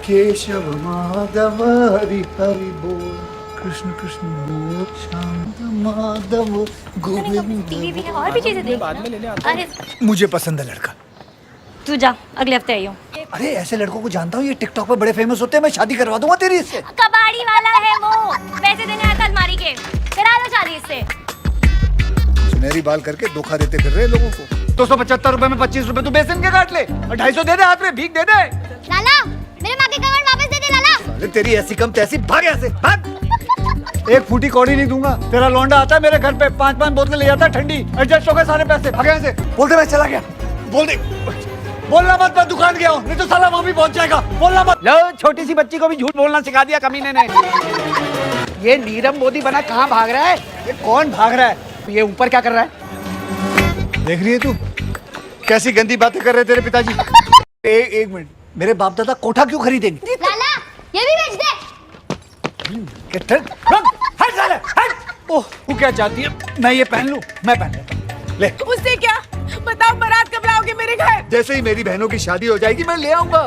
केशव माधव हरि हरि बोल, कृष्ण कृष्ण बोल, शांत माधव गोविंद। टीवी भी है और भी चीजें देख बाद में लेने आता हूं। अरे मुझे पसंद है लड़का। तू जा, अगले हफ्ते आई हूँ। अरे ऐसे लड़कों को जानता हूँ, ये टिकटॉक पे बड़े फेमस होते हैं, मैं शादी करवा दूंगा तेरी इससे। कबाड़ी वाला है वो, पैसे देने आया था अलमारी के, करा लो शादी इससे। सुनहरी बाल करके धोखा देते फिर रहे लोगों को। 275 रुपए में 25 रुपए तू बेसन के काट ले और 250 दे दे, हाथ में भीख दे दे। लाला मेरे माँ के कवर वापस दे दे लाला। अरे तेरी ऐसी कम तैसी, भाग यहाँ से भाग। एक फूटी कौड़ी नहीं दूंगा। तेरा लौंडा आता है मेरे घर पे, 5-5 बोतलें ले जाता है ठंडी, एडजस्ट हो गए सारे पैसे, भाग यहाँ से। बोल दे मैं चला गया, बोल दे। बोलना मत मैं दुकान गया हूँ, नहीं तो साला वहाँ भी पहुँच जाएगा। बोलना मत। लो छोटी सी बच्ची को भी झूठ बोलना सिखा दिया कमीने ने। ये नीरव मोदी बना कहाँ भाग रहा है? ये कौन भाग रहा है? ये ऊपर क्या कर रहा है? देख रही है तू कैसी गंदी बातें कर रहे तेरे पिताजी। एक मिनट, मेरे बाप दादा कोठा क्यों खरीदेंगे? लाला ये भी बेच दे। हट साले, हट। ओह तू क्या चाहती है मैं ये पहन लूं? मैं पहन लेता हूं। ले। उससे क्या? बताओ बारात कब लाओगे मेरे घर? जैसे ही मेरी बहनों की शादी हो जाएगी मैं ले आऊंगा।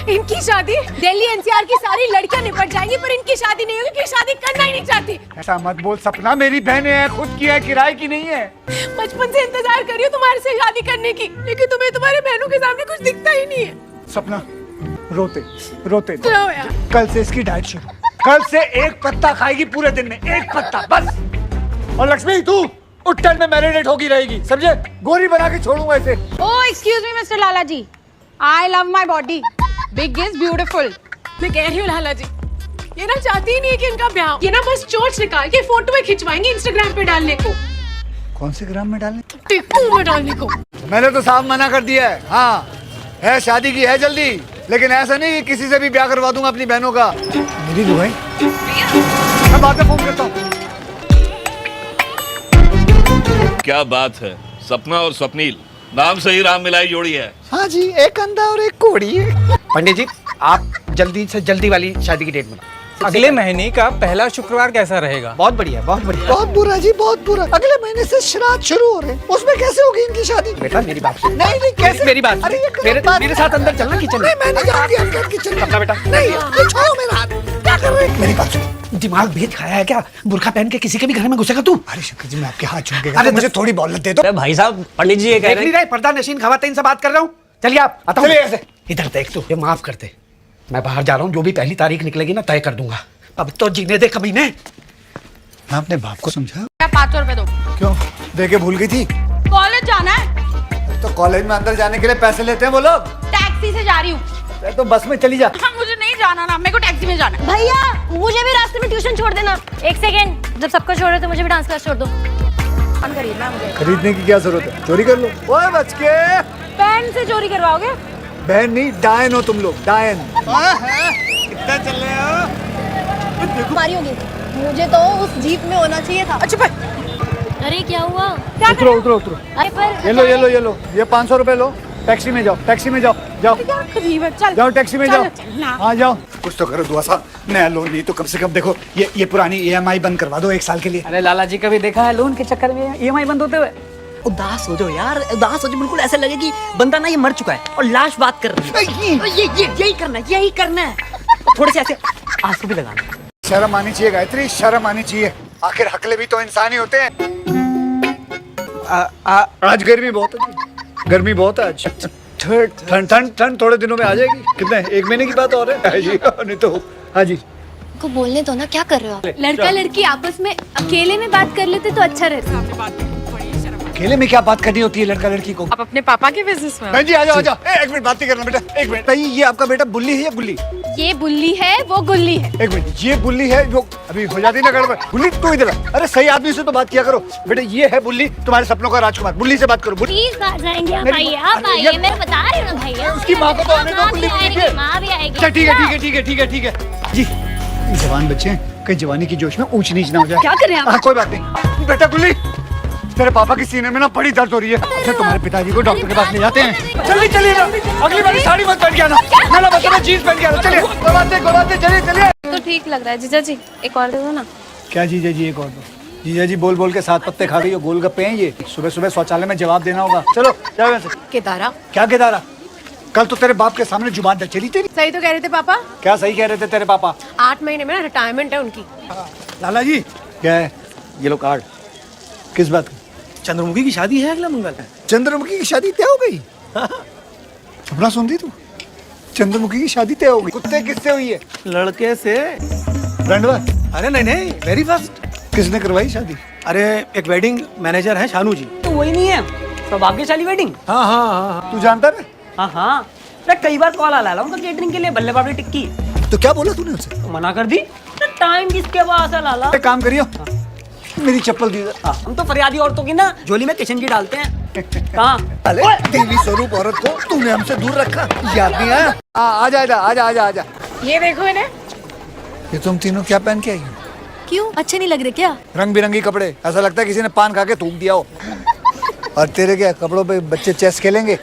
इनकी शादी दिल्ली एनसीआर की सारी लड़कियां निपट जाएंगी, पर इनकी शादी नहीं होगी, क्योंकि शादी करना ही नहीं चाहती। ऐसा मत बोल सपना, मेरी बहनें हैं, खुद की है, किराए की नहीं है। बचपन से इंतजार कर रही हूँ तुम्हारे से शादी करने की, लेकिन तुम्हें तुम्हारे बहनों के सामने कुछ दिखता ही नहीं है। सपना रोते रोते लो यार। कल से इसकी डाइट शुरू। कल से एक पत्ता खाएगी पूरे दिन में, एक पत्ता बस। और लक्ष्मी तू उट्टन में मैरिनेट होगी रहेगी, समझे? गोरी बना के छोड़ूंगा इसे। Oh excuse me mister Lala ji, I love my body, big is beautiful. मैं कह रही हूँ लाला जी, ये ना चाहती ही नहीं है कि इनका ब्याह, ये ना बस चोंच निकाल के फोटो में खिंचवाएंगे इंस्टाग्राम पे डालने को। कौन से ग्राम में डालने? टिक्कू में डालने को। मैंने तो साफ मना कर दिया है। हाँ है शादी की है जल्दी, लेकिन ऐसा नहीं कि किसी से भी ब्याह करवा दूंगा अपनी बहनों का। मेरी दुआएं मैं बाद में फोन करता हूँ। क्या बात है, सपना और स्वप्नील नाम से ही राम मिलाई जोड़ी है। हाँ जी, एक अंधा और एक कोड़ी है। पंडित जी आप जल्दी से जल्दी वाली शादी की डेट बनाओ। अगले महीने का पहला शुक्रवार कैसा रहेगा? बहुत बढ़िया, बहुत बढ़िया। बहुत बुरा जी, बहुत बुरा। अगले महीने से श्राद्ध शुरू हो रहे हैं, उसमें कैसे होगी इनकी शादी? बेटा मेरी बात सुन। नहीं नहीं कैसे? मेरी बात अरे ये मेरे साथ अंदर चलना किचन में। मैं नहीं जाऊंगी अंदर किचन में। अपना बेटा नहीं, ये छोड़ो मेरा हाथ। क्या कर रहे हैं? मेरी बात सुन। दिमाग भेद खाया है क्या? बुर्खा पहन के किसी के भी घर में घुसेगा तू? अरे शंकर जी मैं आपके हाथ छू के अरे मुझे थोड़ी मोहलत दे दो। भाई साहब पंडित जी ये कह देख रहे नहीं रहे पर्दा नशीन खवातीन से बात कर रहा हूँ। चलिए आप आता हूँ। इधर देख तू, ये माफ कर दे, मैं बाहर जा रहा हूँ, जो भी पहली तारीख निकलेगी ना तय कर दूंगा। अब तो जीने दे कमीने। मैं अपने बाप को समझा। 500 रुपए दो। क्यों दे के भूल गई थी? कॉलेज जाना है। तो कॉलेज में अंदर जाने के लिए पैसे लेते हैं वो लोग। टैक्सी से जा रही हूँ। तो बस में चली जा। हाँ, मुझे नहीं जाना ना, मेरे को टैक्सी में जाना है। भैया मुझे भी रास्ते में ट्यूशन छोड़ देना। एक सेकेंड, जब सबको छोड़ रहे तो मुझे भी डांस क्लास छोड़ दो। खरीदना है मुझे। खरीदने की क्या जरूरत है, चोरी कर लो। ओए बच के। पैन से चोरी करवाओगे? बहन नहीं डायन हो तुम लोग, डायन। कितना चल रहे हो? तुम्हारी होगी, मुझे तो उस जीप में होना चाहिए था। अच्छा भाई अरे क्या हुआ? उतरो उतरो उतरो। अरे पर ये लो ये 500 रुपए लो। टैक्सी में जाओ, टैक्सी में जाओ जाओ चल जाओ, टैक्सी में जाओ। चल, हाँ जाओ। कुछ तो करो दुआ साहब, नया लोन नहीं तो कम से कम देखो ये पुरानी EMI बंद करवा दो 1 साल के लिए। अरे लाला जी कभी देखा है लोन के चक्कर में EMI बंद होते हुए? उदास हो जाओ यार, उदास हो जाओ, बिल्कुल ऐसा लगे कि बंदा ना ये मर चुका है और लाश बात कर रही है। यही करना है। थोड़े से ऐसे आंसू भी लगाना। शर्म आनी चाहिए गायत्री, शर्म आनी चाहिए। आखिर हकले भी तो इंसान ही होते हैं। आज गर्मी बहुत है, गर्मी बहुत है आज। ठंड थोड़े दिनों में आ जाएगी। कितने 1 महीने की बात और है जी? नहीं तो हाँ जी को बोलने दो ना, क्या कर रहे हो आप? लड़का लड़की आपस में अकेले में बात कर लेते तो अच्छा रहता। अकेले में क्या बात करनी होती है लड़का लड़की को? आप अपने पापा के बिजनेस में? बहन जी आ जाओ। 1 मिनट बात नहीं करना बेटा, 1 मिनट। भाई ये आपका बेटा बुल्ली है या गुल्ली? ये बुल्ली है, वो गुल्ली है। 1 मिनट, ये बुल्ली है जो अभी हो जाती ना गड़बड़। बुल्ली तू इधर आ। अरे सही आदमी से तो बात किया करो बेटा। ये है बुल्ली, तुम्हारे सपनों का राजकुमार। बुल्ली से बात करो। प्लीज बात जाएंगे आप आइए, आप आइए, मैं बता रही हूँ ना भैया। उसकी माँ को तो आने दो, बुल्ली को। माँ भी आएगी। अच्छा ठीक है जी। जवान बच्चे हैं, कहीं जवानी की जोश में ऊंच नीच ना हो जाए। क्या कर रहे हैं आप? हाँ कोई बात नहीं बेटा। गुल्ली तेरे पापा की सीने में ना बड़ी दर्द हो रही है। अच्छा तुम्हारे पिताजी को डॉक्टर के पास ले जाते हैं। जल्दी चलिए ना, अगली बार साड़ी मत पहन के आना। मेरा मतलब है जीन्स पहन के आना। चलिए गोवाते चलिए। तो ठीक लग रहा है जीजा जी, एक और दे दो ना। क्या जीजा जी एक और दो? जीजा जी बोल के 7 पत्ते खा गई हो। गोलगप्पे हैं ये, सुबह शौचालय में जवाब देना होगा। चलो जाओ यहाँ से। केदारा क्या केदारा? कल तो तेरे बाप के सामने जुबान न चली तेरी। सही तो कह रहे थे पापा, क्या सही कह रहे थे तेरे पापा? 8 महीने में ना रिटायरमेंट है उनकी। लाला जी, क्या है? ये लो कार्ड। किस बात की? चंद्रमुखी की शादी है अगला मंगल। चंद्रमुखी की शादी तय हो गई? अपना सुन दी तू? चंद्रमुखी की शादी तय हो गई? कुत्ते किससे हुई है? लड़के से। रंडवा? अरे नहीं नहीं, वेरी फर्स्ट। किसने करवाई शादी? अरे एक वेडिंग मैनेजर है शानू जी। तो वही नहीं है सौभाग्यशाली वेडिंग। हाँ हाँ हाँ। तू जानता है? हाँ हाँ, मैं कई बार कॉल आ लाला उनका केटरिंग के लिए, बल्ले बाबड़ी टिक्की। तो क्या बोला तूने उसे? तो मना कर दी। तो टाइम किसके पास है लाला? एक काम करियो, मेरी चप्पल दी। हम तो फरियादी औरतों की ना झोली में किशन की डालते हैं। कहाँ? अरे देवी स्वरूप औरत को तूने हमसे दूर रखा, याद नहीं आया? आजा आजा आजा आजा आजा। ये देखो इन्हें। ये तुम तीनों क्या पहन के आई हो? क्यों, अच्छे नहीं लग रहे क्या? रंग बिरंगी कपड़े, ऐसा लगता है किसी ने पान खा के थूक दिया हो। और तेरे क्या कपड़ों पे बच्चे चेस खेलेंगे?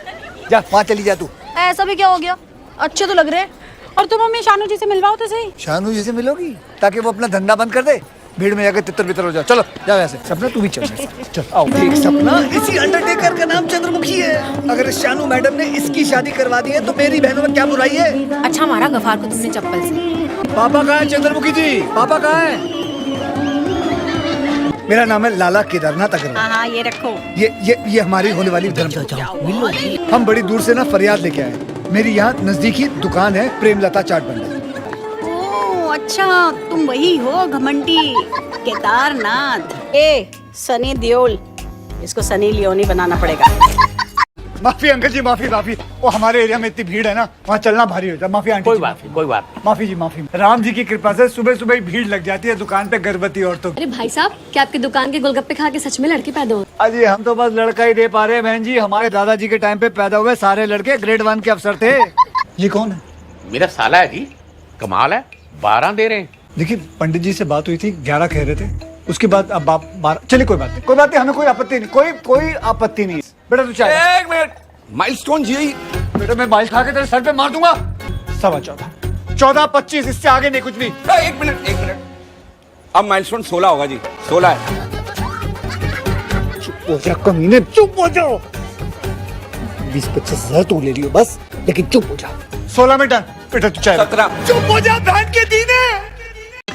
जा वहाँ चली जा तू। ऐसा भी क्या हो गया, अच्छे तो लग रहे हैं। और तुम हमें शानू जी से मिलवाओ तो सही। शानू जी से मिलोगी ताकि वो अपना धंधा बंद कर दे, भीड़ में जाकर तितर बितर हो जाओ। चलो जाओ ऐसे। सपना तू भी चल। चल आओ। एक सपना, इसी अंडरटेकर का नाम चंद्रमुखी है। अगर शानू मैडम ने इसकी शादी करवा दी है तो मेरी बहनों में क्या बुराई है? अच्छा मारा गफार को तुमने चप्पल से। पापा कहाँ है चंद्रमुखी जी? पापा कहाँ है? मेरा नाम है लाला केदारनाथ अग्रवाल। हाँ ये रखो। ये हमारी होने वाली धर्म। हम बड़ी दूर से ना फरियाद लेके आए। मेरी यहाँ नजदीकी दुकान है प्रेमलता चाट भंडार। ओह अच्छा, तुम वही हो घमंडी केदारनाथ। ए सनी देओल, इसको सनी लियोनी बनाना पड़ेगा। माफी अंकल जी, माफी माफी। वो हमारे एरिया में इतनी भीड़ है ना, वहाँ चलना भारी होता है। माफी आंटी। कोई बात नहीं, कोई बात नहीं। माफी जी माफी। राम जी की कृपा से सुबह सुबह ही भीड़ लग जाती है दुकान पे गर्भवती औरतों की। अरे भाई साहब, क्या आपकी दुकान के गोलगप्पे खा के सच में लड़के पैदा हो? अजी हम तो बस लड़का ही दे पा रहे हैं बहन जी। हमारे दादाजी के टाइम पे पैदा हुए सारे लड़के ग्रेड 1 के अफसर थे। ये कौन है? मेरा साला है जी, कमाल है, 12 दे रहे हैं। देखिए पंडित जी से बात हुई थी, 11 कह रहे थे। उसके बाद अब आप 12। चलिए कोई बात नहीं, कोई बात नहीं, हमें कोई आपत्ति नहीं, कोई आपत्ति नहीं। बेटा तू चाहे। एक मिनट, माइलस्टोन जी। बेटा मैं माइल खा के तेरे सर पे मार दूंगा। 14.25 14.25, इससे आगे नहीं कुछ भी। एक मिनट। अब माइलस्टोन 16 होगा जी, 16 है। चुप हो जा कमीने, चुप हो जाओ। 20-25 हजार तू ले लियो बस, लेकिन चुप हो जा। 16 में डन। बेटा तू चाहे। 17। चुप हो जा बहन के दीने।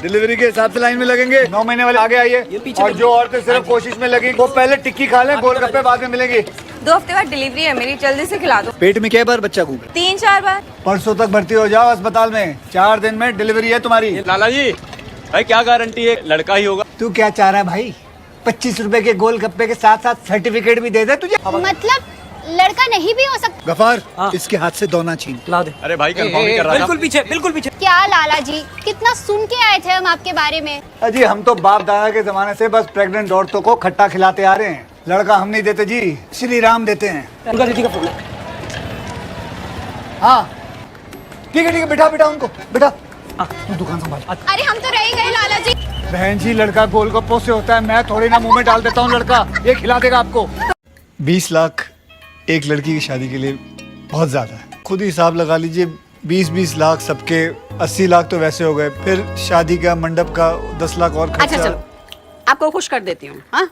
डिलीवरी के हिसाब से लाइन में लगेंगे। 9 महीने वाले आगे आइए। और जो औरतें सिर्फ कोशिश में लगी वो पहले टिक्की खा लें, गोलगप्पे बाद में मिलेंगे। 2 हफ्ते बाद डिलीवरी है मेरी, जल्दी से खिला दो। पेट में क्या बार बच्चा घूम? 3-4 बार। परसों तक भर्ती हो जाओ अस्पताल में, 4 दिन में डिलीवरी है तुम्हारी। लाला जी, भाई क्या गारंटी है लड़का ही होगा? तू क्या चाह रहा है भाई? 25 रुपए के गोलगप्पे के साथ साथ सर्टिफिकेट भी दे दे तुझे। मतलब लड़का नहीं भी हो सकता? गफार, इसके हाथ से दोना छीन ला दे। अरे भाई कंफर्म ही कर रहा था। बिल्कुल पीछे, बिल्कुल पीछे। क्या लाला जी, कितना सुन के आए थे हम आपके बारे में। अजी हम तो बाप दादा के जमाने से बस प्रेग्नेंट औरतों को खट्टा खिलाते आ रहे हैं। लड़का हम नहीं देते जी, श्री राम देते हैं। उनका दीदी का फोन है। हाँ ठीक है, बिठा उनको, बिठा। तू दुकान संभाल। अरे हम तो रह गए लाला जी। बहन जी लड़का गोलगप्पों से होता है, मैं थोड़ी ना मुंह में डाल देता हूँ। लड़का ये खिला देगा आपको। 20 लाख एक लड़की की शादी के लिए बहुत ज्यादा है। खुद ही हिसाब लगा लीजिए, 20-20 लाख सबके, 80 लाख तो वैसे हो गए, फिर शादी का मंडप का 10 लाख और खर्चा। अच्छा चलो, आपको खुश कर देती हूँ। हाँ,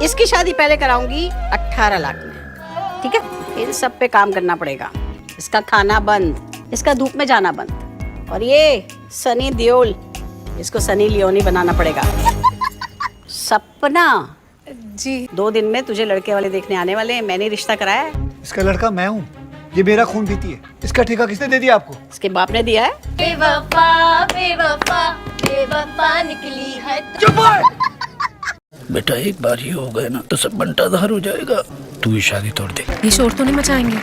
इसकी शादी पहले कराऊंगी 18 लाख में, ठीक है? इन सब पे काम करना पड़ेगा। इसका खाना बंद, इसका धूप में जाना बंद। और ये सनी देओल, इसको सनी लियोनी बनाना पड़ेगा। सपना जी 2 दिन में तुझे लड़के वाले देखने आने वाले हैं। मैंने रिश्ता कराया है। इसका लड़का मैं हूँ, ये मेरा खून पीती है। इसका ठेका किसने दे दिया आपको? इसके बाप ने दिया है। बेवफा बेवफा बेवफा निकली है। बेटा एक बार ये हो गए ना तो सब बंटाधार हो जाएगा। तू ही शादी तोड़ दे। ये शोर तो नहीं मचाएंगे?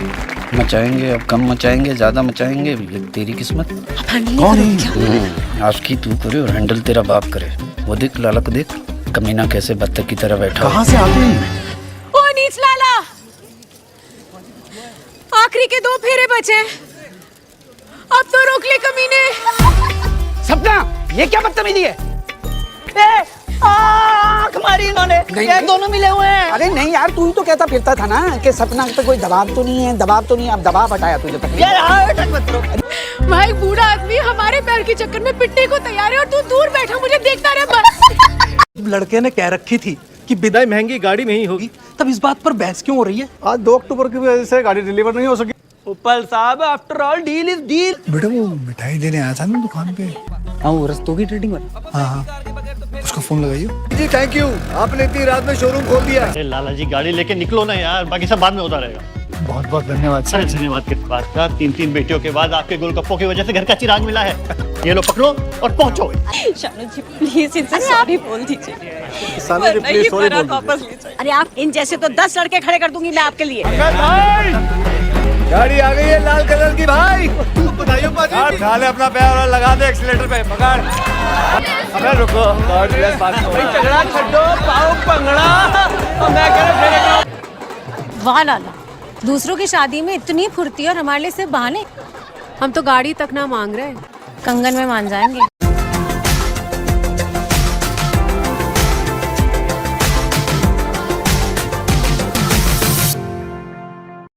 मचाएंगे, अब कम मचाएंगे, ज्यादा मचाएंगे, तेरी किस्मत। कौन आज की तू करे और हैंडल तेरा बाप करे। वो देख लाला को देख, कमीना कैसे बत्तख की तरह बैठा। कहाँ से आते हैं? ओ नीच लाला, आखिरी के 2 फेरे बचे, अब तो रोक ले कमीने। सपना, ये क्या बदतमीजी है? आँख मारी इन्होंने। ये दोनों मिले हुए हैं। अरे नहीं यार, तू ही तो कहता फिरता था ना कि सपना पे कोई दबाव तो नहीं है, दबाव तो नहीं है। अब दबाव हटाया तुझे तक। भाई बूढ़ा आदमी हमारे पैर के चक्कर में पिटने को तैयार है और तू दूर बैठा मुझे देखता रहे बस। लड़के ने कह रखी थी कि विदाई महंगी गाड़ी में ही होगी, तब इस बात पर बहस क्यों हो रही है? आज 2 अक्टूबर की वजह से गाड़ी डिलीवर नहीं हो सकी। उपल साहब after all deal is deal. बेटा वो मिठाई देने आया था ना दुकान पे। हाँ वो रस्तों की ट्रेडिंग वाला। हाँ उसको फोन लगाइए जी। थैंक यू, आपने इतनी रात में शोरूम खोल दिया। अरे लाला जी गाड़ी लेके निकलो ना यार, बाकी सब बाद में होता रहेगा। बहुत बहुत धन्यवाद सर। धन्यवाद किस बात का, 3 बेटियों के बाद आपके गोलगप्पों की वजह से घर का चिराग मिला है। ये लो पकड़ो और पहुंचो। शानू जी प्लीज इनसे सॉरी बोल दीजिए। सानू जी प्लीज सॉरी बोल दीजिए। अरे आप इन जैसे तो 10 लड़के खड़े कर दूंगी मैं आपके लिए। गाड़ी आ गई है लाल कलर की भाई। बताइए डाले अपना पैर और लगा दे एक्सीलेटर पे, पकड़। अबे रुको, गॉड ब्लेस बात को। झगड़ा छड्डो, पाओ पंगड़ा। और मैं कह रहा वाह लाला, दूसरों की शादी में इतनी फुर्ती और हमारे लिए सिर्फ बहाने। हम तो गाड़ी तक ना मांग रहे, कंगन में मान जाएंगे।